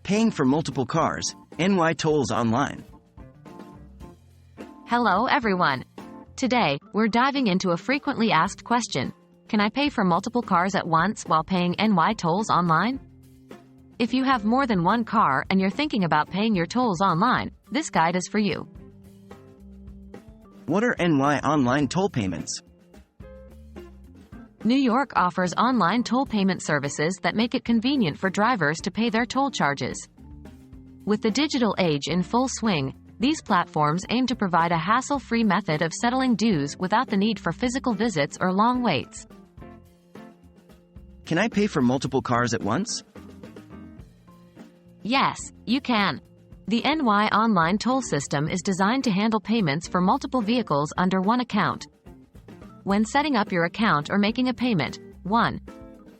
Paying for multiple cars, NY Tolls Online. Hello everyone. Today, we're diving into a frequently asked question. Can I pay for multiple cars at once while paying NY Tolls Online? If you have more than one car and you're thinking about paying your tolls online, this guide is for you. What are NY Online toll payments? New York offers online toll payment services that make it convenient for drivers to pay their toll charges. With the digital age in full swing, these platforms aim to provide a hassle-free method of settling dues without the need for physical visits or long waits. Can I pay for multiple cars at once? Yes, you can. The NY Online toll system is designed to handle payments for multiple vehicles under one account. When setting up your account or making a payment, 1.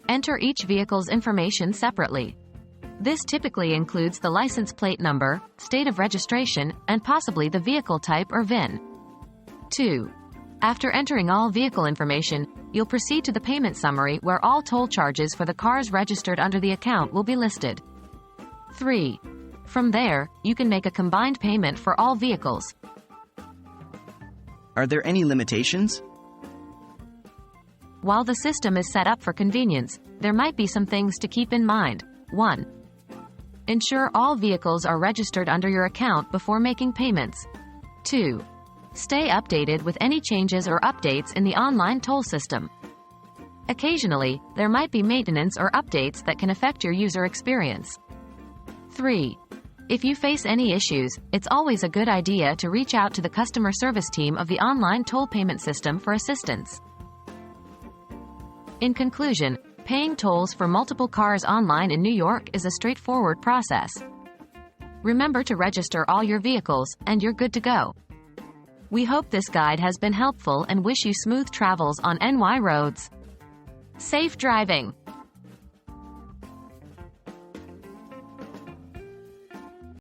Enter each vehicle's information separately. This typically includes the license plate number, state of registration, and possibly the vehicle type or VIN. 2. After entering all vehicle information, you'll proceed to the payment summary where all toll charges for the cars registered under the account will be listed. 3. From there, you can make a combined payment for all vehicles. Are there any limitations? While the system is set up for convenience, there might be some things to keep in mind. 1. Ensure all vehicles are registered under your account before making payments. 2. Stay updated with any changes or updates in the online toll system. Occasionally, there might be maintenance or updates that can affect your user experience. 3. If you face any issues, it's always a good idea to reach out to the customer service team of the online toll payment system for assistance. In conclusion, paying tolls for multiple cars online in New York is a straightforward process. Remember to register all your vehicles, and you're good to go. We hope this guide has been helpful and wish you smooth travels on NY roads. Safe driving!